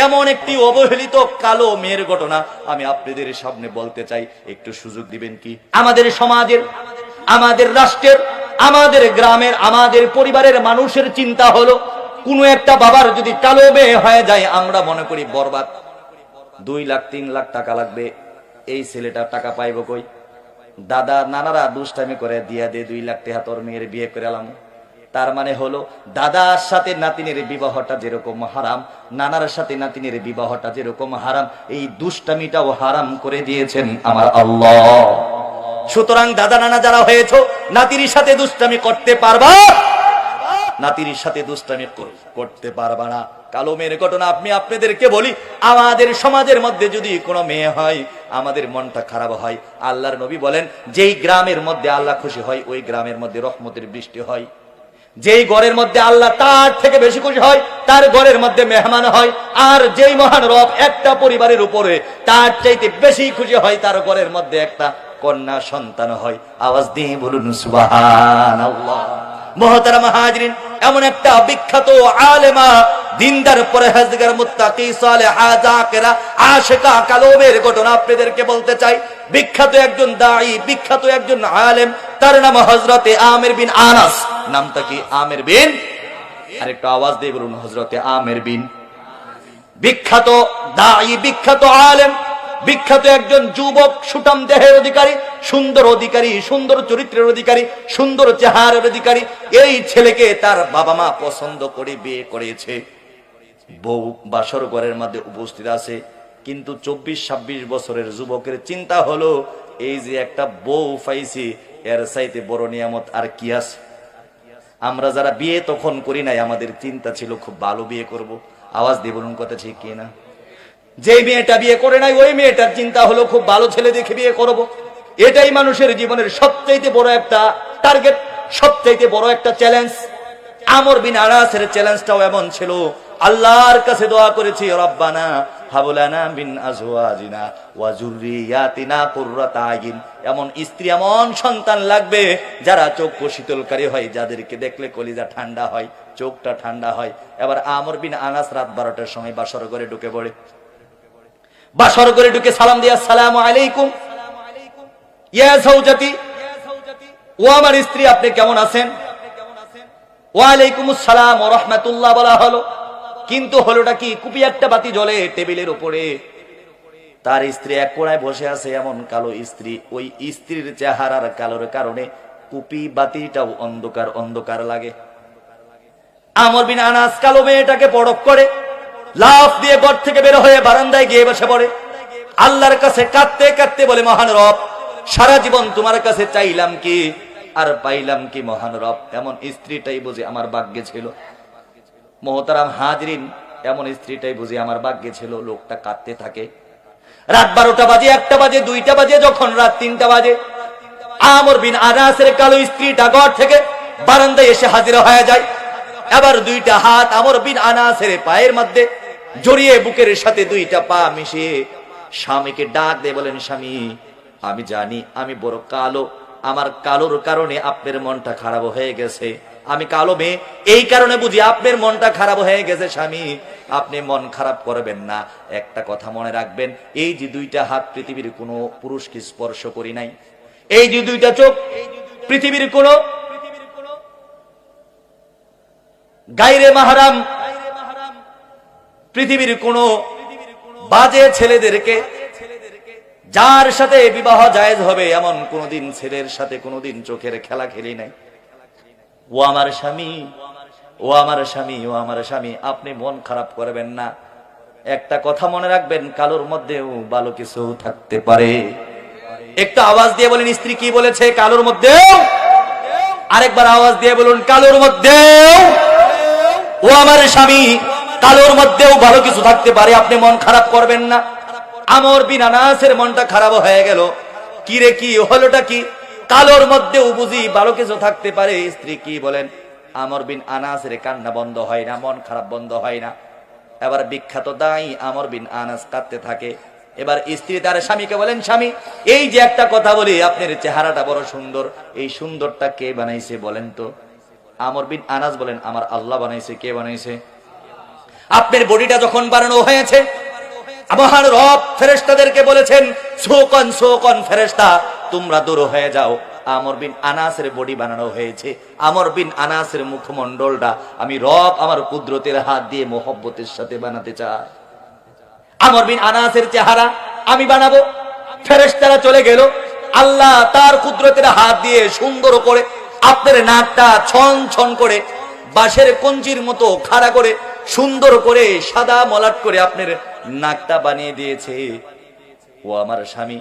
এমন একটি অবহেলিত কালো মেয়ের ঘটনা আমি আপনাদের সামনে বলতে চাই, একটু সুযোগ দিবেন কি? আমাদের সমাজের, আমাদের রাষ্ট্রের, আমাদের গ্রামের, আমাদের পরিবারের মানুষের চিন্তা হলো, কোনো একটা বাবার যদি কালো মেয়ে হয়ে যায় আমরা মনে করি বরবাদ, 2 লাখ 3 লাখ টাকা লাগবে, এই ছেলেটা টাকা পাইব কই? দাদা নানারা দুষ্টামি করে দিয়া দে 2 লাখ টাকা তোর মেয়ের বিয়ে করে এলাম। তার মানে হলো দাদার সাথে নাতিনের বিবাহটা যেরকম হারাম, নানার সাথে নাতিনের বিবাহটা যেরকম হারাম, এই দুষ্টামিটাও হারাম করে দিয়েছেন আমার আল্লাহ। সুতরাং দাদা নানা যারা হয়েছে, নাতির সাথে দুষ্টামি করতে পারবা, নাতির সাথে দুষ্টামি করতে পারবা না। কালো মেয়ের ঘটনা আমি আপনাদেরকে বলি, আমাদের সমাজের মধ্যে যদি কোনো মেয়ে হয় আমাদের মনটা খারাপ হয়। আল্লাহর নবী বলেন, যেই গ্রামের মধ্যে আল্লাহ খুশি হয় ওই গ্রামের মধ্যে রহমতের বৃষ্টি হয়। যেই ঘরের মধ্যে আল্লাহ তার থেকে বেশি খুশি হয় তার ঘরের মধ্যে মেহমান হয়। আর যেই মহান রব একটা পরিবারের উপরে তার চাইতে বেশি খুশি হয় তার ঘরের মধ্যে একটা কন্যা সন্তান হয়। আওয়াজ দিয়ে বলুন সুবহানাল্লাহ। মুহতারাম হাজিরিন, এমন একটা বিখ্যাত আলেমা, দিনদার, পরহেজগার, মুত্তাকি, সালেহা, যাকিরা, আশিকা কালো মেয়ের ঘটনা আপনাদেরকে বলতে চাই। বিখ্যাত একজন দাঈ, বিখ্যাত একজন আলেম, তার নাম হযরতে আমির বিন আনাস। নামটা কি? আমির বিন, আরেকটু আওয়াজ দিয়ে বলুন হযরতে আমির বিন। বিখ্যাত দাঈ, বিখ্যাত আলেম, বিখ্যাত একজন যুবক, সুঠাম দেহের অধিকারী, সুন্দর অধিকারী, সুন্দর চরিত্রের অধিকারী, সুন্দর চেহারার অধিকারী। এই ছেলেকে তার বাবা মা পছন্দ করে বিয়ে করেছে। বউ বাসর ঘরের মধ্যে উপস্থিত আছে, কিন্তু 24-26 বছরের যুবকের চিন্তা হলো, এই যে একটা বউ পাইছি এর চাইতে বড় নিয়ামত আর কি আছে? আমরা যারা বিয়ে তখন করি নাই আমাদের চিন্তা ছিল খুব ভালো বিয়ে করব। আওয়াজ দিয়ে বলুন কথা ঠিক কি না? যে মেয়েটা বিয়ে করে নাই ওই মেয়েটার চিন্তা হলো খুব ভালো ছেলে দেখে বিয়ে করব। এটাই মানুষের জীবনের সবচাইতে বড় একটা টার্গেট, সবচাইতে বড় একটা চ্যালেঞ্জ। আমর বিন আনাসের চ্যালেঞ্জটাও এমন ছিল, আল্লাহর কাছে দোয়া করেছি, রব্বানা হাবলানা মিন আজওয়াজিনা ওয়া যুররিয়াতিনা কুররাতা আইন। এমন স্ত্রী, এমন সন্তান লাগবে যারা চক্ষু শীতলকারী হয়, যাদেরকে দেখলে কলিজা ঠান্ডা হয়, চোখটা ঠান্ডা হয়। এবার আমর বিন আনাস রাত 12টার সময় বাসর ঘরে ঢুকে পড়ে। বাসর ঘরে ঢুকে সালাম দিয়ে, আসসালামু আলাইকুম ইয়া যাওজাতি, ও আমার স্ত্রী আপনি কেমন আছেন? ওয়া আলাইকুমুস সালাম ওয়া রাহমাতুল্লাহ বলা হলো। কিন্তু হলোটা কি? কুপি একটা বাতি জ্বলে টেবিলের উপরে, তার স্ত্রী এক কোণায় বসে আছে। এমন কালো স্ত্রী, ওই স্ত্রীর চেহারার কালোর কারণে কুপি বাতিটাও অন্ধকার অন্ধকার লাগে। আমর বিন আনাস কালো মেয়েটাকে পরখ করে লাফ দিয়ে ঘর থেকে বের হয়ে বারান্দায় গিয়ে বসে পড়ে। আল্লাহর কাছে কাঁদতে কাঁদতে বলে, মহান রব, সারা জীবন তোমার কাছে চাইলাম কি আর পাইলাম কি মহান রব? এমন স্ত্রীটাই বুঝি আমার ভাগ্যে ছিল। মুহতারাম হাজরিন, এমন স্ত্রীটাই বুঝি আমার ভাগ্যে ছিল। লোকটা কাঁদতে থাকে। রাত 12টা বাজে, 1টা বাজে, 2টা বাজে, যখন রাত 3টা বাজে, আমর বিন আনাসের কালো স্ত্রীটা ঘর থেকে বারান্দায় এসে হাজির হয়ে যায়। এবার 2টা হাত আমর বিন আনাসের পায়ের মধ্যে জড়িয়ে বুকের সাথে 2টা পা মিশিয়ে স্বামীকে ডাক দিয়ে বলেন, স্বামী আমি জানি আমি বড় কালো, আমার কালোর কারণে আপনার মনটা খারাপ হয়ে গেছে। আমি কালো মেয়ে, এই কারণে বুঝি আপনার মনটা খারাপ হয়ে গেছে। স্বামী আপনি মন খারাপ করবেন না, একটা কথা মনে রাখবেন, এই যে 2টা হাত পৃথিবীর কোনো পুরুষকে স্পর্শ করি নাই, এই যে 2টা চোখ পৃথিবীর কোনো গায়রে মাহরাম, পৃথিবীর কোনো বাজে ছেলেদেরকে, যার সাথে বিবাহ জায়েজ হবে এমন কোনদিন ছেলের সাথে কোনদিন চোখের খেলা খেলি নাই। ও আমার স্বামী, ও আমার স্বামী, ও আমার স্বামী, আপনি মন খারাপ করবেন না। একটা কথা মনে রাখবেন, কালোর মধ্যেও ভালো কিছু থাকতে পারে। একটা আওয়াজ দিয়ে বলেন, স্ত্রী কি বলেছে? কালোর মধ্যেও। আরেকবার আওয়াজ দিয়ে বলুন, কালোর মধ্যেও। ও আমার স্বামী, কালোর মধ্যেও ভালো কিছু থাকতে পারে, আপনি মন খারাপ করবেন না। আমর বিন আনাসের মনটা খারাপ হয়ে গেল। কি রে, কি হলোটা কি? কালোর মধ্যেও বুঝি ভালো কিছু থাকতে পারে। স্ত্রী কি বলেন? আমর বিন আনাসের কান্না বন্ধ হয় না, মন খারাপ বন্ধ হয় না। এবার বিখ্যাত দাঈ আমর বিন আনাস কাঁদতে থাকে। এবার স্ত্রী তার স্বামীকে বলেন, স্বামী এই যে একটা কথা বলি, আপনার চেহারাটা বড় সুন্দর, এই সুন্দরটা কে বানাইছে বলেন তো? আমর বিন আনাস বলেন, আমার আল্লাহ বানাইছে। কে বানাইছে? আপনার বডিটা যখন বানানো হয়েছে, মহান রব ফেরেশতাদেরকে বলেছেন, সোকন সোকন ফেরেশতা তোমরা দূর হয়ে যাও। আমর বিন আনাসের বডি বানানো হয়েছে। আমর বিন আনাসের মুখমণ্ডলটা আমি রব আমার কুদরতের হাত দিয়ে মোহব্বতের সাথে বানাতে চাই। আমর বিন আনাসের চেহারা আমি বানাবো। ফেরেশতারা চলে গেল। আল্লাহ তার কুদরতের হাত দিয়ে সুন্দর করে আপনার নাকটা ছন ছন করে বাঁশের কঞ্চির মতো খাড়া করে সুন্দর করে সাদা মলাট করে আপনার নাকটা বানিয়ে দিয়েছে। ও আমার স্বামী,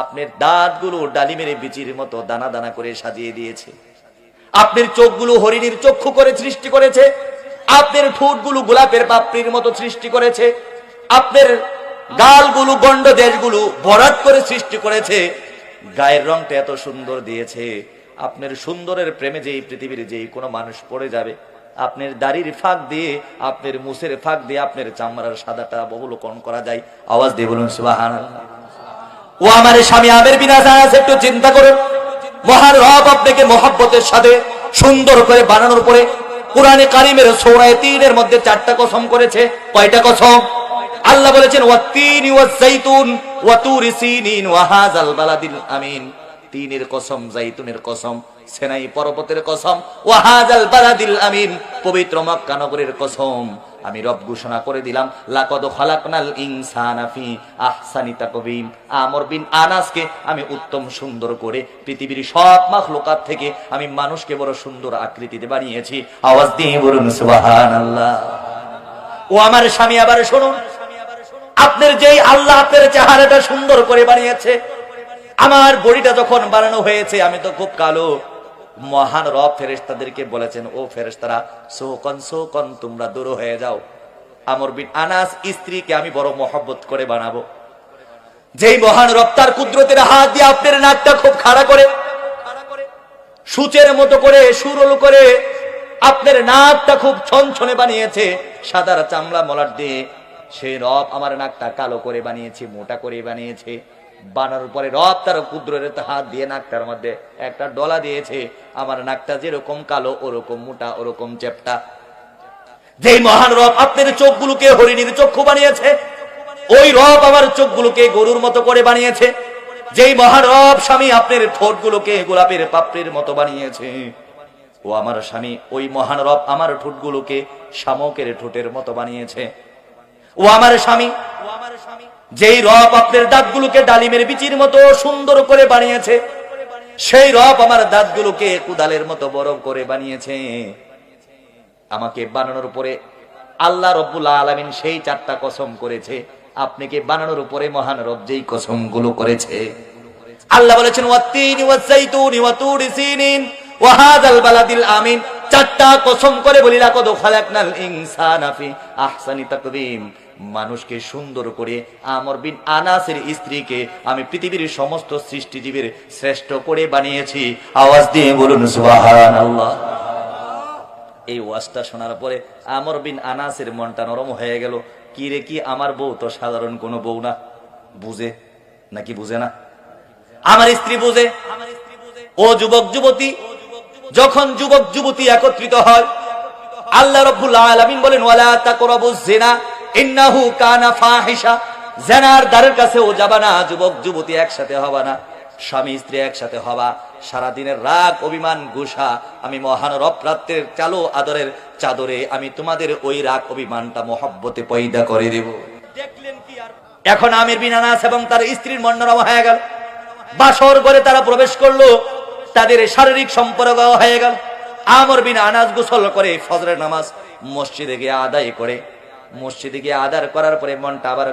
আপনার দাঁতগুলো ডালিমের বিচির মতো দানা দানা করে সাজিয়ে দিয়েছে। আপনার চোখগুলো হরিণীর চক্ষু করে সৃষ্টি করেছে। আপনার ঠোঁটগুলো গোলাপের পাপড়ির মতো সৃষ্টি করেছে। আপনার গালগুলো গন্ড দেশগুলো ভরাট করে সৃষ্টি করেছে। গায়ের রংটা এত সুন্দর দিয়েছে। আপনার সুন্দরের প্রেমে যেই পৃথিবীর যেই কোনো মানুষ পড়ে যাবে, আপনার দাড়ির ফাঁক দিয়ে আপনার মুসের ফাঁক দিয়ে আপনার চামড়ার সাদাটা অবলোকন করা যায়। আওয়াজ দিয়ে বলুন সুবহানাল্লাহ। ও আমার স্বামী আমের বিন আনাস, একটু চিন্তা করুন, মহান রব আপনাকে মহব্বতের সাথে সুন্দর করে বানানোর পরে কুরআনে কারীমের সূরা ৩ এর মধ্যে 4টা কসম করেছে। কয়টা কসম? আল্লাহ বলেছেন ওয়াত-তিনি ওয়াজ-যাইতুন ওয়া তুরি সিনিন ওয়া হাযাল বালাদিল আমিন। তিনের কসম, জাইতুনের কসম, সিনাই পর্বতের কসম, ওয়া হাযাল বালাদিল আমিন, পবিত্র মক্কা নগরের কসম। আমি রব ঘোষণা করে দিলাম, লাকাদ খালাকনাল ইনসানা ফি আহসানি তাকওয়িম। আমর বিন আনাসকে আমি উত্তম সুন্দর করে পৃথিবীর সব মাখলুকাত থেকে আমি মানুষকে বড় সুন্দর আকৃতিতে বানিয়েছি। আওয়াজ দিয়ে বলুন সুবহানাল্লাহ। ও আমার স্বামী, আবার শুনুন, আপনার যেই আল্লাহ আপনার চেহারাটা সুন্দর করে বানিয়েছে, আমার বডিটা যখন বানানো হয়েছে আমি তো খুব কালো। মহান রব ফেরেশতাদেরকে বলেছেন, ও ফেরেশতারা সোকন সোকন তোমরা দূর হয়ে যাও। আমর বিন আনাস স্ত্রীকে আমি বড় মহব্বত করে বানাবো। যেই মহান রব তার কুদরতের হাত দিয়ে আপনার নাকটা খুব খাড়া করে সূচের মতো করে সুরল করে আপনার নাকটা খুব ছনছনে বানিয়েছে সাদার চামড়া মলাট দিয়ে, সেই রব আমার নাকটা কালো করে বানিয়েছে, মোটা করে বানিয়েছে। বানানোর পরে রব তার কুদরতের হাত দিয়ে নাকটার মধ্যে একটা ডলা দিয়েছে। আমার নাকটা যেরকম কালো ওরকম মোটা ওরকম চেপটা। যেই মহান রব আপনার চোখগুলোকে হরিণীর চক্ষু বানিয়েছে, ওই রব আমার চোখগুলোকে গরুর মতো করে বানিয়েছে। যেই মহান রব স্বামী আপনার ঠোঁটগুলোকে গোলাপের পাপড়ির মতো বানিয়েছে, ও আমার স্বামী ওই মহান রব আমার ঠোঁটগুলোকে শামুকের ঠোঁটের মতো বানিয়েছে। ও আমার স্বামী, যেই রব আপনার দাঁতগুলোকে ডালিমের বিচির মতো সুন্দর করে বানিয়েছে, সেই রব আমার দাঁতগুলোকে কুদালের মতো বড় করে বানিয়েছে। আমাকে বানানোর পরে আল্লাহ রব্বুল আলামিন সেই 4টা কসম করেছে। আপনাকে বানানোর উপরে মহান রব যেই কসমগুলো করেছে, আল্লাহ বলেছেন ওয়াত-তিনি ওয়াজ-যাইতুনি ওয়া তুরি সিনিন ওয়া হাযাল বালাদিল আমিন। 4টা কসম করে বলি, লাকাদ খালাকনাল ইনসানা ফি আহসানি তাকওয়িম। মানুষকে সুন্দর করে আমর বিন আনাসের স্ত্রীকে আমি পৃথিবীর সমস্ত সৃষ্টিজীবের শ্রেষ্ঠ করে বানিয়েছি। আওয়াজ দিয়ে বলুন সুবহানাল্লাহ। এই ওয়াজটা শোনার পরে আমর বিন আনাসের মনটা নরম হয়ে গেল। কি রে, কি আমার বউ তো সাধারণ কোনো বউ না। বুঝে নাকি বুঝে না? আমার স্ত্রী বুঝে। ও যুবক যুবতী, যখন যুবক যুবতী একত্রিত হয়, আল্লাহ রাব্বুল আলামিন বলেন ওয়ালা তাকরাবুজ জিনা ইন্নাহু কানা ফাহিশা। জিনার দ্বারের কাছেও যাবা না। যুবক যুবতী একসাথে হবা না, স্বামী স্ত্রী একসাথে হবা। সারা দিনের রাগ অভিমান গুসা আমি মহান রব রাতের চালো আদরের চাদরে আমি তোমাদের ওই রাগ অভিমানটা মহব্বতে পয়দা করে দেব। দেখলেন কি? আর এখন আমির বিন আনাস এবং তার স্ত্রীর মন নরম হয়ে গেল। বাসর ঘরে তারা প্রবেশ করলো, তাদের শারীরিক সম্পর্ক হয়ে গেল। আমর বিন আনাস গোসল করে ফজরের নামাজ মসজিদে গিয়ে আদায় করে, মসজিদে গিয়ে আদার করার পরে মনটা আবার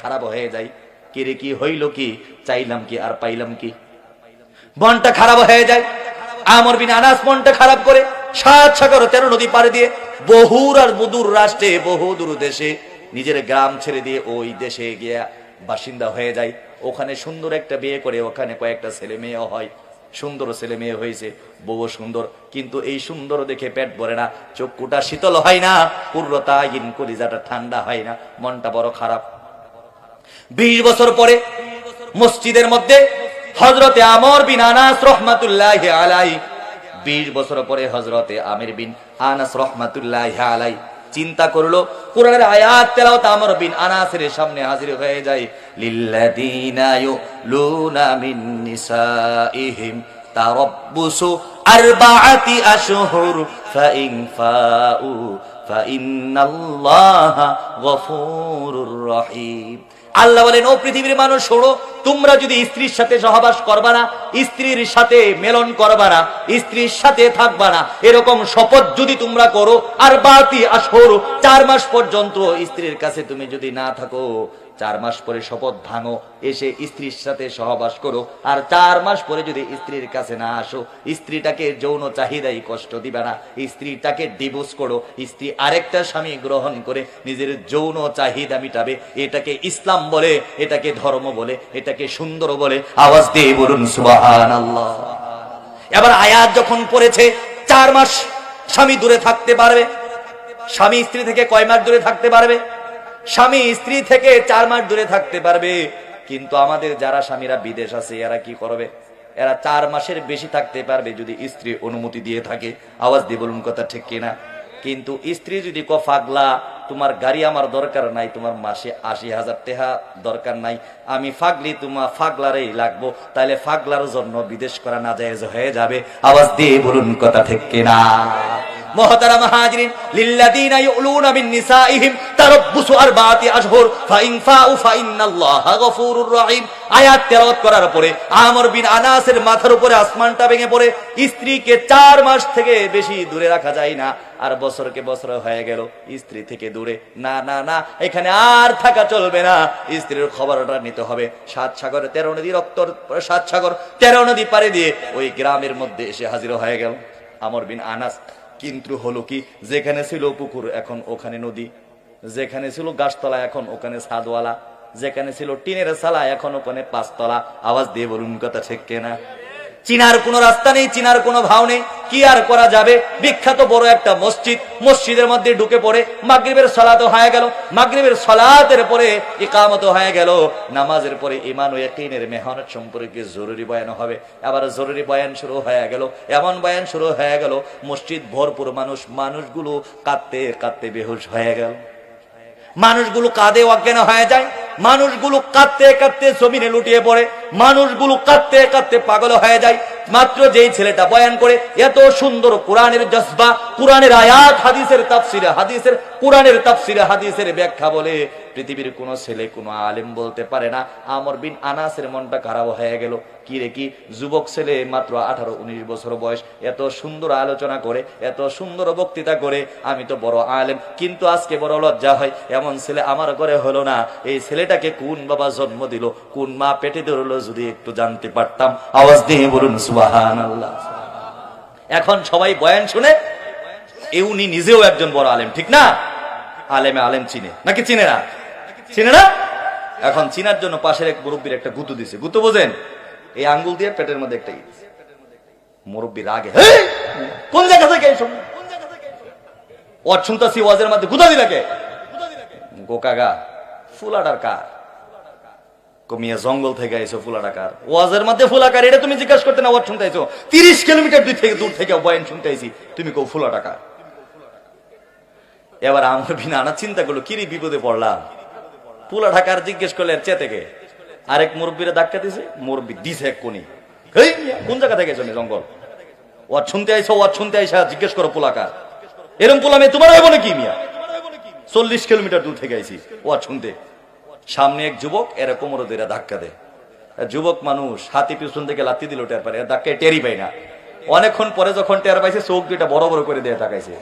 খারাপ হয়ে যায়। কি রে, কি হইল, কি চাইলাম কি আর পাইলাম কি? মনটা খারাপ হয়ে যায়। আমর বিন আনাস মনটা খারাপ করে 7 সাগর 13 নদী পাড়ি দিয়ে বহুর আর বুদুর রাষ্ট্রে বহুদূর দেশে নিজের গ্রাম ছেড়ে দিয়ে ওই দেশে গিয়ে বাসিন্দা হয়ে যায়। ওখানে সুন্দর একটা বিয়ে করে, ওখানে কয়েকটা ছেলে মেয়ে হয়। সুন্দর ছেলে মেয়ে হয়েছে, বউ সুন্দর, কিন্তু এই সুন্দর দেখে পেট ভরে না, চক্ষুটা শীতল হয় না, পুরোটা ইন কলিজাটা ঠান্ডা হয় না, মনটা বড় খারাপ। 20 বছর পরে মসজিদের মধ্যে হযরতে আমর বিন আনাস রাহমাতুল্লাহি আলাইহি, 20 বছর পরে হযরতে আমির বিন আনাস রাহমাতুল্লাহি আলাইহি চিন্তা করলো, কোরআনের আয়াত তেলাওয়াত আমর বিন আনাসের সামনে হাজির হয়ে যায়, লিল্লাযীনা ইউলুনা মিন নিসাইহিম তারাব্বুসু আরবাআতি আশহুর ফাইন ফাউ ফাইন্নাল্লাহা গফুরুর রহিম। আল্লাহ বলেন, ও পৃথিবীর মানুষ শোনো, তোমরা যদি স্ত্রীর সাথে সহবাস করবা না, স্ত্রীর সাথে মেলন করবা না, স্ত্রীর সাথে থাকবা না, এরকম শপথ যদি তোমরা করো, আর বাতি আশহুর 4 মাস পর্যন্ত স্ত্রীর কাছে তুমি যদি না থাকো, 4 মাস পরে শপথ ভাঙো, এসে স্ত্রীর সাথে সহবাস করো, আর 4 মাস পরে যদি স্ত্রীর কাছে না আসো, স্ত্রীটাকে যৌন চাহিদাই কষ্ট দিবে না, স্ত্রীটাকে ডিভোর্স করো, স্ত্রী আরেকটা স্বামী গ্রহণ করে নিজের যৌন চাহিদা মিটাবে। এটাকে ইসলাম বলে, এটাকে ধর্ম বলে, এটাকে সুন্দর বলে। আওয়াজ দিয়ে বলুন সুবহানাল্লাহ। এবার আয়াত যখন পড়েছে 4 মাস স্বামী দূরে থাকতে পারবে, স্বামী স্ত্রী থেকে কয় মাস দূরে থাকতে পারবে? স্বামী স্ত্রী থেকে 4 মাস দূরে থাকতে পারবে। কিন্তু আমাদের যারা স্বামীরা বিদেশ আছে, এরা কি করবে? এরা 4 মাসের বেশি থাকতে পারবে যদি স্ত্রী অনুমতি দিয়ে থাকে। আওয়াজ দিয়ে বলুন কথা ঠিক কিনা? কিন্তু স্ত্রী যদি পাগলা, তোমার গাড়ি আমার দরকার নাই, তোমার মাসে 80,000 টাকা দরকার নাই, আমি ফাগলি, তোমার ফাগলারই লাগবো, তাহলে ফাগলার জন্য বিদেশ করা নাজায়েজ হয়ে যাবে। আওয়াজ দিয়ে বলুন কথা ঠিক কিনা? মুহতারাম হাজিরিন, লিল্লাযীনা ইউলুনা মিন নিসাইহিম তারাব্বুসু আরবাআতি আশহুর ফাইন ফাউ ফাইন্নাল্লাহা গফুরুর রহিম। আয়াত তেলাওয়াত করার পরে আমর বিন আনাসের মাথার উপরে আসমানটা ভেঙে পড়ে। স্ত্রীকে 4 মাস থেকে বেশি দূরে রাখা যায় না, আর বছরকে বছর হয়ে গেল স্ত্রী থেকে দূরে। না না না, এখানে আর থাকা চলবে না, স্ত্রীর খবরটা নিতে হবে। 7 সাগর 13 নদী, রক্ত 7 সাগর 13 নদী পাড়ি দিয়ে ওই গ্রামের মধ্যে এসে হাজির হয়ে গেল আমর বিন আনাস। কিন্তু হলো কি, যেখানে ছিল পুকুর এখন ওখানে নদী, যেখানে ছিল গাছতলা এখন ওখানে ছাদওয়ালা, যেখানে ছিল টিনের চালা এখন ওখানে 5 তলা। আওয়াজ দিয়ে বলুন কথা ঠিক কিনা? চিনার কোনো রাস্তা নেই, চিনার কোনো ভাও নেই, কি আর করা যাবে? বিখ্যাত বড় একটা মসজিদ, মসজিদের মধ্যে ঢুকে পড়ে মাগরিবের সালাত হয়ে গেল, মাগরিবের সালাতের পরে ইকামত হয়ে গেল, নামাজের পরে ঈমান ও ইয়াকিনের মেহনত সম্পর্কে জরুরি বয়ান হবে। আবার জরুরি বয়ান শুরু হয়ে গেল, এমন বয়ান শুরু হয়ে গেল, মসজিদ ভরপুর মানুষ, মানুষগুলো কাঁদতে কাঁদতে বেহুশ হয়ে গেল, মানুষগুলো কাঁদে অজ্ঞান হয়ে যায়, মানুষগুলো কাঁদতে কাঁদতে জমিনে লুটিয়ে পড়ে, মানুষগুলো কাঁদতে কাঁদতে পাগল হয়ে যায়। মাত্র যেই ছেলেটা বয়ান করে এত সুন্দর কোরআনের জজবা, কোরআনের আয়াত, হাদিসের তাফসিরে হাদিসের, কোরআনের তাফসিরে হাদিসের ব্যাখ্যা বলে, পৃথিবীর কোন ছেলে কোন আলেম বলতে পারে না। আমর বিন আনাসের মনটা খারাপ হয়ে গেল। কি রে কি, যুবক ছেলে মাত্র 18-19 বছর বয়স, এত সুন্দর আলোচনা করে, এত সুন্দর বক্তৃতা করে, আমি তো বড় আলেম, কিন্তু আজকে বড় লজ্জা হয়, এমন ছেলে আমার ঘরে হলো না। এই ছেলেটাকে কোন বাবা জন্ম দিল, কোন মা পেটে ধরলো, যদি একটু জানতে পারতাম। আওয়াজ দিয়ে বলুন সুবহানাল্লাহ। এখন সবাই বয়ান শুনে, উনি নিজেও একজন বড় আলেম, ঠিক না? আলেমে আলেম চিনে নাকি চিনে না? চিনে না। এখন চিনার জন্য পাশের এক মুরব্বীর একটা গুঁতো দিছে। গুঁতো বোঝেন? এই আঙ্গুল দিয়ে পেটের মধ্যে একটা মুরব্বী রাগে, কোন জায়গা থেকে ওয়াজ শুনতাছি, ওয়াজের মধ্যে গুঁতো দিলাকে গোকাগা ফুলাটার কার? কমিয়া জঙ্গল থেকে আইছো, ফুলাটাকার ওয়াজের মধ্যে ফুলাকার, এটা তুমি জিজ্ঞাসা করতে না, ওয়াজ শুনতে আইছো 30 কিলোমিটার দূর থেকে বয়ান শুনতে আইছি, তুমি কো ফুলাটাকার? এবার আমার বিনা আনা চিন্তা করলো, কিরি বিপদে পড়লাম। ফুলা ঢাকার জিজ্ঞেস করলে চে থেকে আরেক মুরব্বীরা ধাক্কা দিছে, মুরব্বী দিছে এক কোনি, কোন জায়গা থেকে এসো জঙ্গল, ওয়াজ শুনতে আইছো, ওয়াজ শুনতে আইসা জিজ্ঞেস করো ফুলাকার? এরম পোলামে তোমার হইব নাকি মিয়া? 40 কিলোমিটার দূর থেকে আইছি ওয়াজ শুনতে। সামনে এক যুবক এরা কোমরে ধরে ধাক্কা দেয়, যুবক মানুষ, হাতি পিছন থেকে লাথি দিল, টের পারে, ধাক্কায় টেরই পাই না। অনেকক্ষণ পরে যখন টের পাইছে, চোখ দুইটা বড় বড় করে দিয়ে তাকাইছে।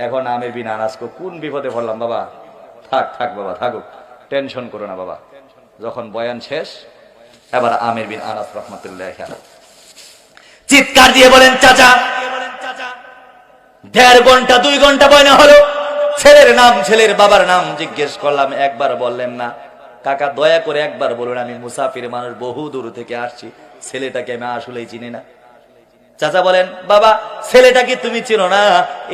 এখন আমির বিন আনাস কোন বিপদে পড়লাম বাবা, থাক থাক বাবা থাকুক, টেনশন করো না বাবা। যখন বয়ান শেষ, এবার আমির বিন আনাস রাহমাতুল্লাহ চিৎকার দিয়ে বলেন, চাচা 1.5 ঘন্টা 2 ঘন্টা বয়ান হলো, ছেলের নাম, ছেলের বাবার নাম জিজ্ঞেস করলাম, একবার বললেন না। কাকা দয়া করে একবার বলুন, আমি মুসাফির মানুষ, বহু দূর থেকে আসছি, ছেলেটাকে আমি আসলেই চিনি না। চাচা বলেন, বাবা ছেলেটাকে তুমি চিনো না?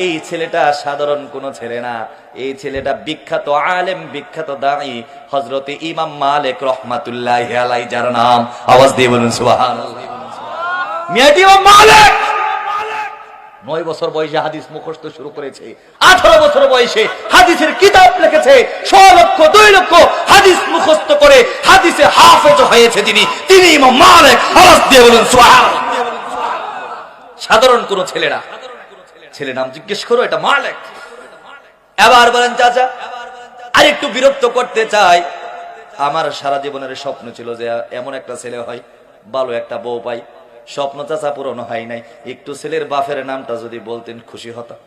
এই ছেলেটা সাধারণ কোন ছেলে না, এই ছেলেটা বিখ্যাত আলেম, বিখ্যাত দাঈ হযরতে ইমাম মালিক রাহমাতুল্লাহি আলাইহি, যার নাম, আওয়াজ দিয়ে বলুন সুবহানাল্লাহ, মিয়াটি ইমাম মালিক 9 বছর বয়সে হাদিস মুখস্থ শুরু করেছে, 18 বছর বয়সে হাদিসের কিতাব লিখেছে, 100 লক্ষ 2 লক্ষ হাদিস মুখস্থ করে হাদিসে হাফেজ হয়েছে তিনি ইমাম মালিক। আওয়াজ দিয়ে বলুন সুবহানাল্লাহ। সাধারণ কোন ছেলেরা, ছেলে নাম জিজ্ঞেস করো, এটা মালিক। এবার বলেন চাচা, আর একটু বিরক্ত করতে চাই, আমার সারা জীবনের স্বপ্ন ছিল যে এমন একটা ছেলে হয়, ভালো একটা বউ পাই। স্বপ্ন চাচা পূরণ হয় নাই। একটু ছেলের বাপের নামটা যদি বলতেন খুশি হতাম।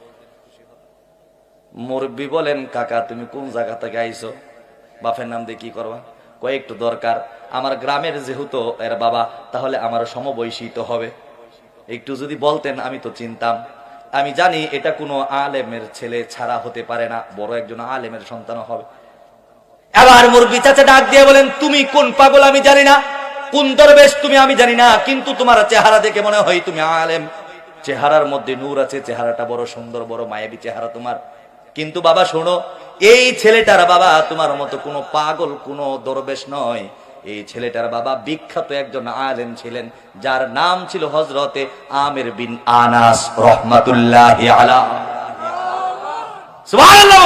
মুরব্বি বলেন, কাকা তুমি কোন জায়গা থেকে আইছো, বাপের নাম দিয়ে কি করবা? কয়েকটু দরকার, আমার গ্রামের যেহেতু এর বাবা, তাহলে আমার সমবয়সী তো হবে, একটু যদি বলতেন আমি তো চিনতাম। আমি জানি এটা কোনো আলেমের ছেলে ছাড়া হতে পারে না, বড় একজন আলেমের সন্তান হবে। এবার মুরব্বি চাচা ডাক দিয়ে বলেন, তুমি কোন পাগল আমি জানি না, কোন দরবেশ তুমি আমি জানি না, কিন্তু তোমার চেহারা দেখে মনে হয় তুমি আলেম। চেহারার মধ্যে নূর আছে, চেহারাটা বড় সুন্দর, বড় মায়াবী চেহারা তোমার। কিন্তু বাবা শোনো, এই ছেলেটার বাবা তোমার মতো কোনো পাগল, কোনো দরবেশ নয়। এই ছেলেটার বাবা বিখ্যাত একজন আলেম ছিলেন, যার নাম ছিল হযরতে আমির বিন আনাস রাহমাতুল্লাহি আলাইহি। সুবহানাল্লাহ।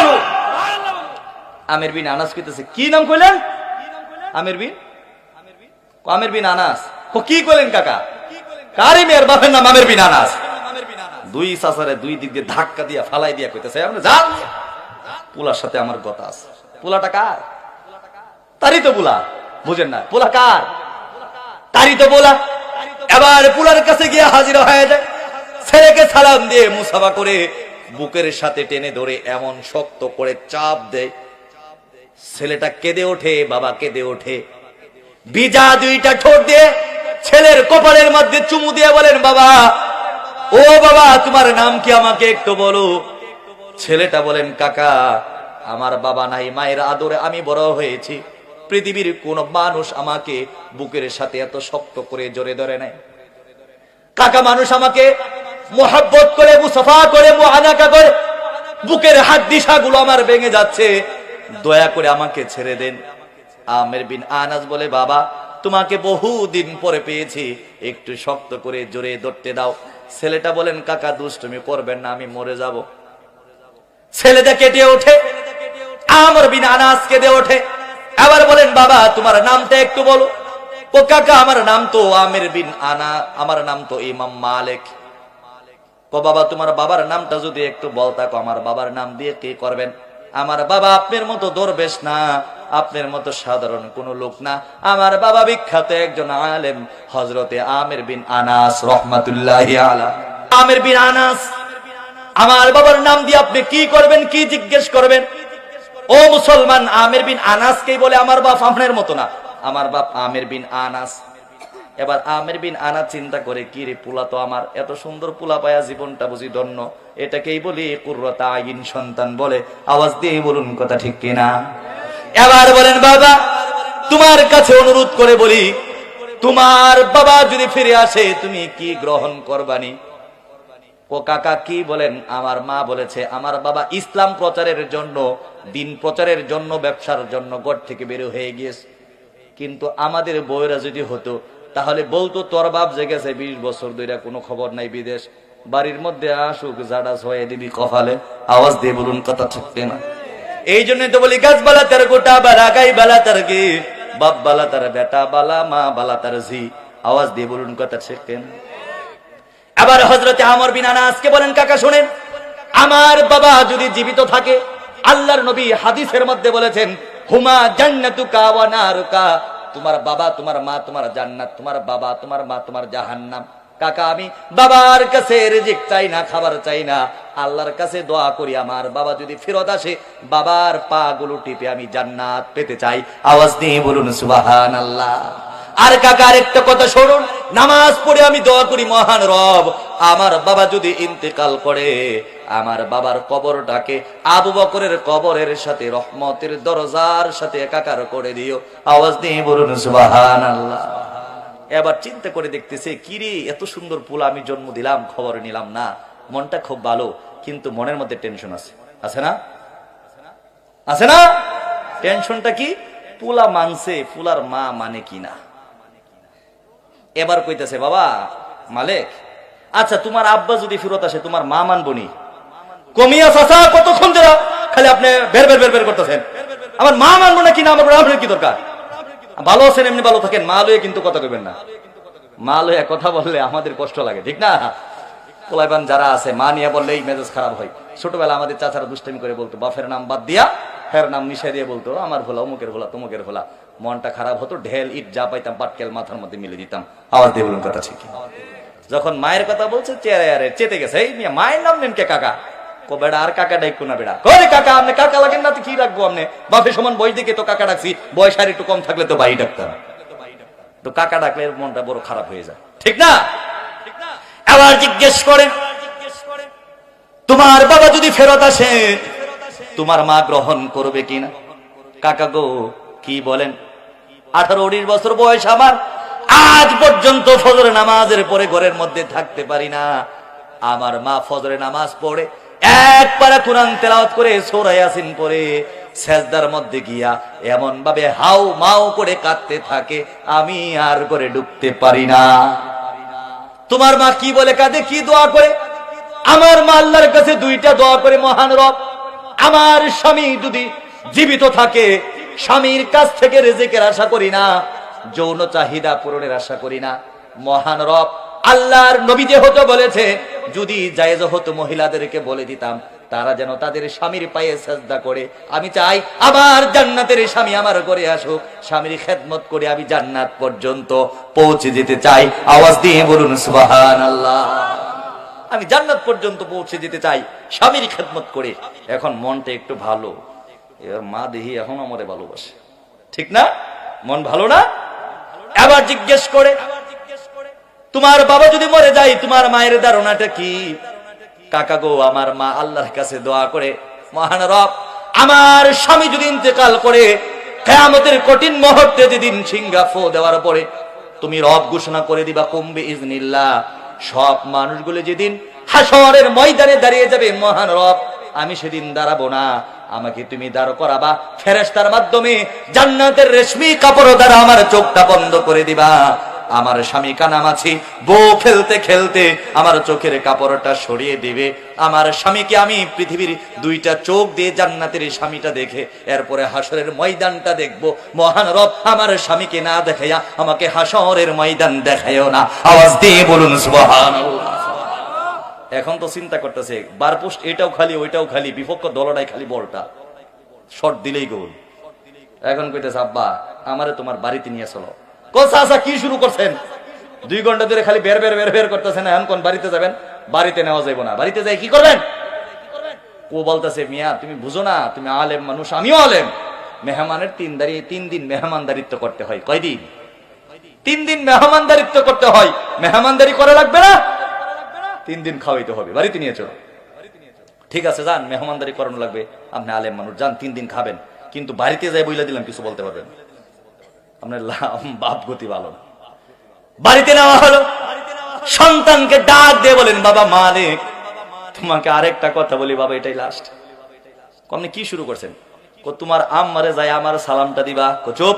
আমির বিন আনাস কইতেছে, কি নাম কইলেন? আমির বিন আনাস। কি কইলেন কাকা? কারি মেয়ের বাপের নাম আমির বিন আনাস। দুই চাচারে দুই দিক দিয়ে ধাক্কা দিয়া ফালাই দিয়া কইতেছে, আপনি যান, পোলার সাথে আমার কথা আছে। পোলাটা কার? তারই তো পোলা, বুঝেন না? পোলা কার? তারই তো পোলা। এবার পোলার কাছে গিয়ে হাজির হয়ে যায়, ছেলেকে সালাম দিয়ে মুসাফা করে বুকের সাথে টেনে ধরে এমন শক্ত করে চাপ দেয়, ছেলেটা কেঁদে ওঠে, বাবা কেঁদে ওঠে। ভিজা দুইটা ঠোঁট দিয়ে ছেলের কপালের মধ্যে চুমু দিয়ে বলেন, বাবা, ও বাবা, তোমার নাম কি আমাকে একটু বলো। ছেলেটা বলেন, কাকা, আমার বাবা নাই, মায়ের আদরে আমি বড় হয়েছি। পৃথিবীর কোন মানুষ আমাকে বুকের সাথে এত শক্ত করে জড়ে ধরে নাই। কাকা, মানুষ আমাকে মোহাব্বত করে, মুসাফা করে, মুআনাকা করে, বুকের হাড্ডিসাগুলো আমার ভেঙে যাচ্ছে, দয়া করে আমাকে ছেড়ে দেন। আমির বিন আনাস বলে, বাবা, তোমাকে বহুদিন পরে পেয়েছি, একটু শক্ত করে জোরে ধরতে দাও। ছেলেটা বলেন, কাকা দুষ্টুমি করবেন না, আমি মরে যাব। ছেলেটা কেটে ওঠে, আমির বিন আনাস কেঁদে ওঠে। আবার বলেন, বাবা, তোমার নামটা একটু বলো। ও কাকা, আমার নাম তো আমির বিন আনা, আমার নাম তো ইমাম মালিক। ও বাবা, তোমার বাবার নামটা যদি একটু বলতা। আমার বাবার নাম দিয়ে কি করবেন? আমার বাবা আপনার মতো দরবেশ না, আপনার মতো সাধারণ কোন লোক না। আমার বাবা বিখ্যাত একজন আলেম, হযরতে আমির বিন আনাস রাহমাতুল্লাহি আলাইহি। আমির বিন আনাস, আমার বাবার নাম দিয়ে আপনি কি করবেন, কি জিজ্ঞেস করবেন? ও মুসলমান, আমির বিন আনাসকেই বলে আমার বাপ আপনার মতো না, আমার বাপ আমির বিন আনাস। এবার আমির বিন আনাস চিন্তা করে, কি রে, পোলা তো আমার, এত সুন্দর পোলা পায়া জীবনটা বুঝি ধন্য, এটাকেই বলি কুররাত আইন, সন্তান বলে। আওয়াজ দিয়ে বলুন কথা ঠিক কিনা? এবার বলেন, বাবা, তোমার কাছে অনুরোধ করে বলি, তোমার বাবা যদি ফিরে আসে তুমি কি গ্রহণ করবানি? ও কাকা, কি বলেন? আমার মা বলেছে আমার বাবা ইসলাম প্রচারের জন্য, দিন প্রচারের জন্য, ব্যবসার জন্য ঘর থেকে বের হয়ে গিয়েছে। কিন্তু আমাদের বউয়েরা যদি হতো, তাহলে বলতো, তোর বাপ যে গেছে 20 বছর ধরে, কোনো খবর নাই বিদেশ, বাড়ির মধ্যে আসুক, জাডাস হয়ে দিবি কপালে। আওয়াজ দিয়ে বলুন কথা ঠিক না? এই জন্য তো বলি, গাছ বালা তার গোটা বালা, গাই বালা তার গে, বাপ বালা তার বেটা বালা, মা বালা তার ঝি। আওয়াজ দিয়ে বলুন কথা ঠিক না? আবার হযরতে আমির বিন আনাসকে বলেন, কাকা শুনেন, আমার বাবা যদি জীবিত থাকে, আল্লাহর নবী হাদিসের মধ্যে বলেছেন, হুমা জান্নাতুকা ওয়া নারুকা, তোমার বাবা তোমার মা তোমার জান্নাত, তোমার বাবা তোমার মা তোমার জাহান্নাম। কাকা, আমি বাবার কাছে রিজিক চাই না, খাবার চাই না, আল্লাহর কাছে দোয়া করি, আমার বাবা যদি ফেরত আসে, বাবার পা গুলো টিপে আমি জান্নাত পেতে চাই। আওয়াজ দিয়ে বলুন সুবহানাল্লাহ। আর কাকা, আরেকটা কথা শুনুন, নামাজ পড়ে আমি দোয়া করি, মহান রব, আমার বাবা যদি ইন্তেকাল করে, আমার বাবার কবরটাকে আবু বকরের কবরের সাথে, রহমতের দরজার সাথে একাকার করে দিও। আওয়াজ দিয়ে বলুন সুবহানাল্লাহ। এবার চিন্তা করে দেখতেছে, কিরে, এত সুন্দর পোলা আমি জন্ম দিলাম, খবর নিলাম না, মনটা খুব ভালো, কিন্তু মনের মধ্যে টেনশন আছে, আছে না? আছে না? টেনশনটা কি? পোলা মানছে, পোলার মা মানে কিনা। এবার কইতেছে, বাবা মালিক, আচ্ছা তোমার আব্বা যদি ফেরত আসে তোমার মা মানবনি? কমিয়া চাচা কতক্ষণ ধরে খালি আপনি বের বের বের বের করতেছেন, আমার মা মানবো না কিনা, আমার কি দরকার? ভালো আছেন এমনি ভালো থাকেন, মা লয়ে কিন্তু কথা কইবেন না। মা লয়ে কথা বললে আমাদের কষ্ট লাগে, ঠিক না? পোলাইবান যারা আছে মা নিয়ে বললেই মেজাজ খারাপ হয়। ছোটবেলা আমাদের চাচারা দুষ্টামি করে বলতো, বাপের নাম বাদ দিয়া ফের নাম মিশাই দিয়ে বলতো আমার ভোলা, অমুকের ভোলা, তমুকের ভোলা। মনটা খারাপ হতো, ঢেল ইট যা পাইতাম পাটকেল মাথার মধ্যে মিলে দিতাম। আওয়াজ দিয়ে বলুন কথা ঠিক। যখন মায়ের কথা বলছে চেয়ারে আরে চেতে গেছে, এই মিয়া মায়ের নাম নেন কে কাকা? কো বেড়া আর কাকা ডাইকো না বেড়া। কই কাকা, আপনি কাকা লাগেন না তো কি রাখবো? আপনি বাপের সমান বয়স দেখে তো কাকা ডাকছি, বয়স আর একটু কম থাকলে তো ভাই ডাকতাম। তো কাকা ডাকলে মনটা বড় খারাপ হয়ে যায়, ঠিক না? আবার জিজ্ঞেস করে তোমার বাবা যদি ফেরত আসে তোমার মা গ্রহণ করবে কিনা? কাকা গো কি বলেন, 18-19 বছর বয়স আমার, আজ পর্যন্ত ফজরের নামাজের পরে ঘরের মধ্যে থাকতে পারি না। আমার মা ফজরের নামাজ পড়ে এক পারা কোরআন তেলাওয়াত করে সূরা ইয়াসিন পড়ে সেজদার মধ্যে গিয়া এমন ভাবে হাউ মাউ করে কাঁদতে থাকে, আমি আর করে ঢুকতে পারি না। তোমার মা কি বলে কাঁদে, কি দোয়া করে? আমার মা আল্লাহর কাছে দুইটা দোয়া করে, মহান রব আমার স্বামী যদি জীবিত থাকে স্বামীর কাছ থেকে রিজিকের আশা করি না, যৌন চাহিদা পূরণের আশা করি না। মহান রব আল্লাহর নবী যে হতো বলেছে যদি জায়েজ হতো মহিলাদেরকে বলে দিতাম তারা যেন তাদের স্বামীর পায়ে সেজদা করে। আমি চাই আমার জান্নাতের স্বামী আমার ঘরে আসুক, স্বামীর খেদমত করে আমি জান্নাত পর্যন্ত পৌঁছে যেতে চাই। আওয়াজ দিয়ে বলুন সুবহানাল্লাহ। আমি জান্নাত পর্যন্ত পৌঁছে যেতে চাই স্বামীর খেদমত করে। এখন মনটা একটু ভালো, এর মা দেহি এখন আমারে ভালোবাসে, ঠিক না? মন ভালো না? আবার জিজ্ঞেস করে তোমার বাবা যদি মরে যায় তোমার মায়ের ধারণাটা কি? কাকা গো আমার মা আল্লাহর কাছে দোয়া করে, মহান রব আমার স্বামী যদি ইন্তেকাল করে কিয়ামতের কঠিন মুহূর্তে যেদিন সিংহা ফু দেওয়ার পরে তুমি রব ঘোষণা করে দিবা কুম্বি ইজনিল্লাহ, সব মানুষগুলো যেদিন হাসরের ময়দানে দাঁড়িয়ে যাবে, মহান রব আমি সেদিন দাঁড়াবো না, আমাকে তুমি দাঁড় করাবা ফেরেশতার মাধ্যমে, জান্নাতের রেশমি কাপড় দ্বারা আমার চোখটা বন্ধ করে দিবা। আমার স্বামী কানামাছি বউ খেলতে খেলতে আমার চোখের কাপড়টা সরিয়ে দিবে। আমার স্বামীকে আমি পৃথিবীর দুইটা চোখ দিয়ে জান্নাতের স্বামীটা দেখে এরপরে হাসরের ময়দানটা দেখবো। মহান রব আমার স্বামীকে না দেখাইয়া আমাকে হাসরের ময়দান দেখায়ও না। আওয়াজ দিয়ে বলুন সুবহানাল্লাহ। এখন তো চিন্তা করতেছে বারপোস্ট এটাও খালি ওইটাও খালি, বিপক্ষ দলটাই খালি বলটা শর্ট দিলেই গোল। এখন কইতেছে আব্বা আমারে তোমার বাড়িতে নিয়ে চলো। কোসা কি শুরু করছেন? 2 ঘন্টা ধরে খালি বের বের বের বের করতেছেন, এখন কোন বাড়িতে যাবেন? বাড়িতে নেওয়া যাইব না, বাড়িতে যাই কি করবেন? ও বলতেছে মিয়া তুমি বুঝো না, তুমি আলেম মানুষ আমিও আলেম, মেহমানের 3 দিন মেহমানদারিত্ব করতে হয়। কয়দিন? 3 দিন মেহমানদারিত্ব করতে হয়। মেহমানদারি করা লাগবে না, 3 দিন খাওয়াইতে হবে, বাড়িতে নিয়ে চলো। ঠিক আছে যান, মেহমানদারি করানো লাগবে, আপনি আলেম মানুষ যান 3 দিন খাবেন, কিন্তু বাড়িতে যাই বইলা দিলাম কিছু বলতে পারবেন? আপনার বাপ গতি ভালো না। বাড়িতে নেওয়া হলো, সন্তানকে ডাক দিয়ে বলেন বাবা মালিক তোমাকে আরেকটা কথা বলি বাবা, এটাই লাস্ট। আপনি কি শুরু করছেন? তোমার আম্মারে যাই আমার সালামটা দিবা। চুপ।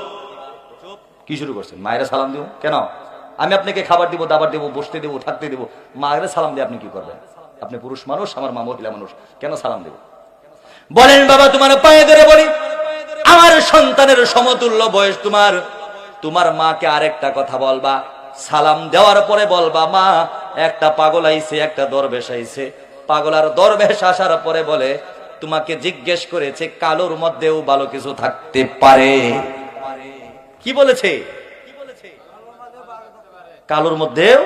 কি শুরু করছেন? মায়ের সালাম দিব কেন? আমি আপনাকে খাবার দিব, দাবার দিব, বসতে দিব, থাকতে দিব, মায়ের সালাম দিয়ে আপনি কি করবেন? আপনি পুরুষ মানুষ, আমার মা মহিলা মানুষ, কেন সালাম দেব? বলেন বাবা তোমার পায়ে ধরে বলি আমার সন্তানের সমতুল্য বয়স তোমার, তোমার মাকে আরেকটা কথা বলবা, সালাম দেওয়ার পরে বলবা মা একটা পাগল আইছে, একটা দরবেশ আইছে। পাগল আর দরবেশ আসার পরে বলে তোমাকে জিজ্ঞেস করেছে কালোর মধ্যেও ভালো কিছু থাকতে পারে। কি বলেছে? কালোর মধ্যেও?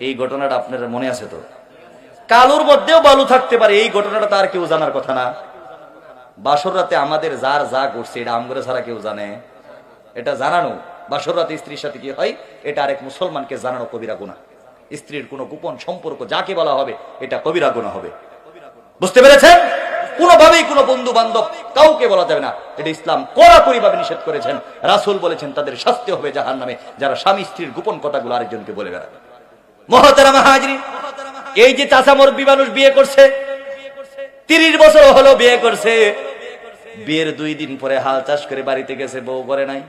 এই ঘটনাটা আপনার মনে আছে তো? কালোর মধ্যেও ভালো থাকতে পারে, এই ঘটনাটা তার কেউ জানার কথা না। বাসর রাতে আমাদের যার যা করছে এটা আমগরে ছাড়া কেউ জানে? এটা জানানো বাসর রাতে স্ত্রীর সাথে কি হয় এটা আরেক মুসলমানকে জানানো কবিরা গুনাহ। স্ত্রীর কোনো গোপন সম্পর্ক যাকে বলা হবে এটা কবিরা গুনাহ হবে। বুঝতে পেরেছেন? কোনোভাবেই কোনো বন্ধু বান্ধব কাউকে বলা যাবে না, এটা ইসলাম কড়াকড়ি ভাবে নিষেধ করেছেন। রাসূল বলেছেন তাদের শাস্তি হবে জাহান্নামে যারা স্বামী স্ত্রীর গোপন কথাগুলো আরেকজনকে বলে বেড়াবে। মুহতারামা হাজরিন, এই যে চাচা মুরব্বি মানুষ বিয়ে করছে, 30 বছর হলো বিয়ে করছে, বিয়ের 2 দিন পরে হাল চাষ করে বাড়িতে গেছে, বউ করে নাই।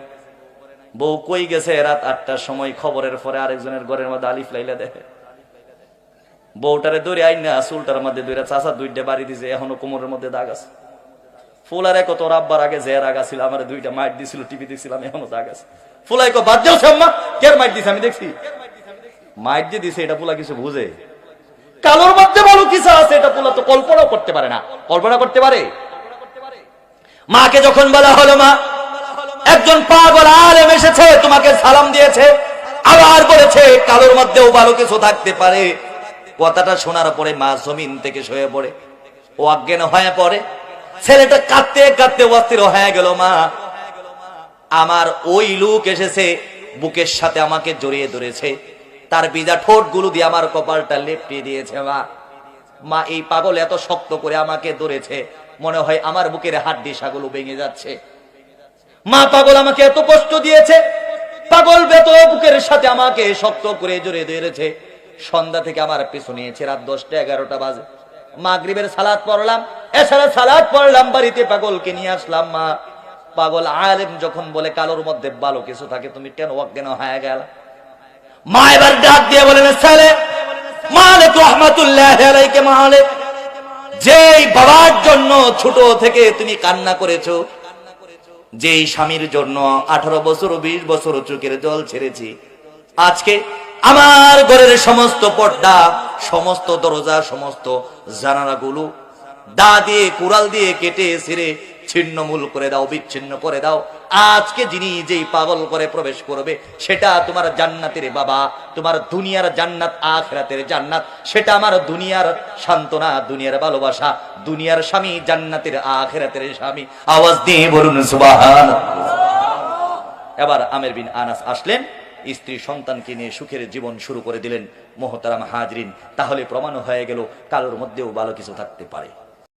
বউ কই গেছে? রাত 8টার সময় খবরের পরে আরেকজনের ঘরের মধ্যে আলিফ লাইলা দেখে। বউটারে ধরে আইন না চুলটার মধ্যে ধরে চাচা দুইটা বাড়ি দিছে, এখনো কোমরের মধ্যে দাগ আছে। ফুলারে কত রাব্বার আগে যে রাগ আছিল, আমার দুইটা মাইট দিছিল, টিভি দেখছিলাম, এখনো দাগ আছে। ফুলাই কো বাদ যাও আম্মা, কে মাইট দিছে? আমি দেখছি মাইট যে দিছে, এটা ফুলা কিছু বুঝে? কালোর মধ্যে ভালো কিছু আছে, এটা ফুলা তো কল্পনাও করতে পারে না। কল্পনা করতে পারে? মাকে যখন বলা হলো, মা একজন পাগল আলেম এসেছে, তোমাকে সালাম দিয়েছে, আবার বলেছে কালোর মধ্যেও ভালো কিছু থাকতে পারে। কথাটা শোনার পরে মা জমিন থেকে শুয়ে পড়ে, ও অজ্ঞান হয়ে পড়ে। ছেলেটা কাঁদতে কাঁদতে অস্থির হয়ে গেল। মা, আমার ওই লোক এসেছে, বুকের সাথে আমাকে জড়িয়ে ধরেছে, তার বিজা ঠোঁট গুলো দিয়ে আমার কপালটা লেপটিয়ে দিয়েছে। মা, এই পাগল এত শক্ত করে আমাকে ধরেছে, মনে হয় আমার বুকের হাড্ডি সাগুলো ভেঙে যাচ্ছে। মা, পাগল আমাকে এত কষ্ট দিয়েছে, পাগল বেত বুকের সাথে আমাকে শক্ত করে জড়িয়ে ধরেছে। সন্ধ্যা থেকে আমার পিছু নিয়েছে, রাত 10টা 11টা বাজে। মাগরিবের সালাত পড়লাম, এছাড়া সালাত পড়লাম, বাড়িতে পাগলকে নিয়ে আসলাম। মা, পাগল আলেম যখন বলে কালোর মধ্যে ভালো কিছু থাকে, তুমি কেন অজ্ঞান হয়ে গেল? মা এবার ডাক দিয়ে বলেন, ছেলে মালিক রহমাতুল্লাহ আলাইহি মালিক, যেই বাবার জন্য ছোট থেকে তুমি কান্না করেছো, যেই স্বামীর জন্য 18 বছর 20 বছর চোখের জল ছেড়েছি, আজকে আমার ঘরের সমস্ত পর্দা, সমস্ত দরজা, সমস্ত জানালাগুলো দা দিয়ে কুড়াল দিয়ে কেটে ছিঁড়ে ছিন্নমূল করে দাও, বিচ্ছিন্ন করে দাও। আজকে যিনি যেই পাগল করে প্রবেশ করবে, সেটা তোমার জান্নাতের বাবা, তোমার দুনিয়ার জান্নাত, আখিরাতের জান্নাত। সেটা আমার দুনিয়ার সান্ত্বনা, দুনিয়ার ভালোবাসা, দুনিয়ার স্বামী, জান্নাতের আখিরাতের স্বামী। আওয়াজ দিয়ে বলুন সুবহানাল্লাহ। এবার আমের বিন আনাস আসলেন, স্ত্রী সন্তানকে নিয়ে সুখের জীবন শুরু করে দিলেন। মুহতারাম হাজরিন, তাহলে প্রমাণ হয়ে গেল কালোর মধ্যেও ভালো কিছু থাকতে পারে।